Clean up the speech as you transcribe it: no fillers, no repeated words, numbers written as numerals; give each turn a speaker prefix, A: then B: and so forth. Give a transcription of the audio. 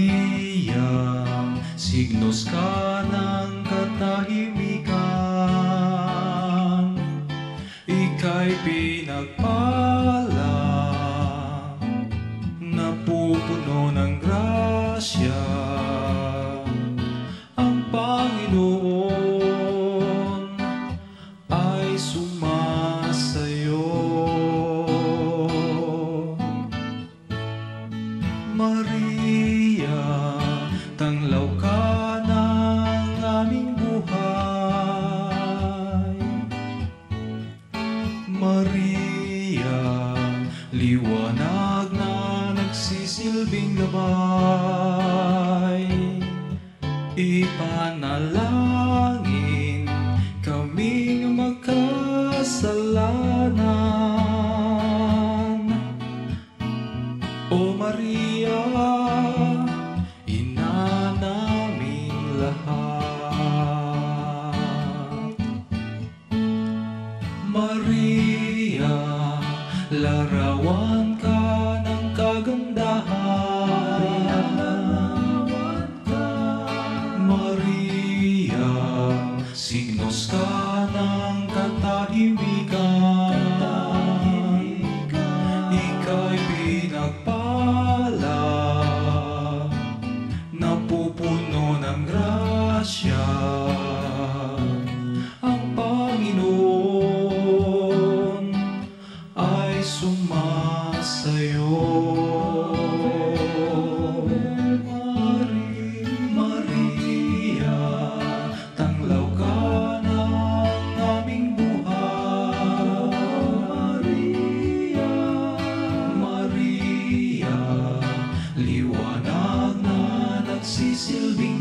A: Maria, signos ka ng katahimikan, ika'y pinagpala, napupuno ng grasya. Ang Panginoon ay sumasayo. Maria, tanglaw ka ng aming buhay. Maria, liwanag na nagsisilbing gabay. Ipanalangin kaming magkasalanan. O Maria, ina naming lahat. Maria, larawan ka ng kagandahan. Maria, signos ka ng katahimikan. Ika'y pinagpala, napupuno ng grasya. Ang Panginoon ay sumasayo. Maria, tanglaw ka ng aming buhay. Maria, liwanag na nagsisilbing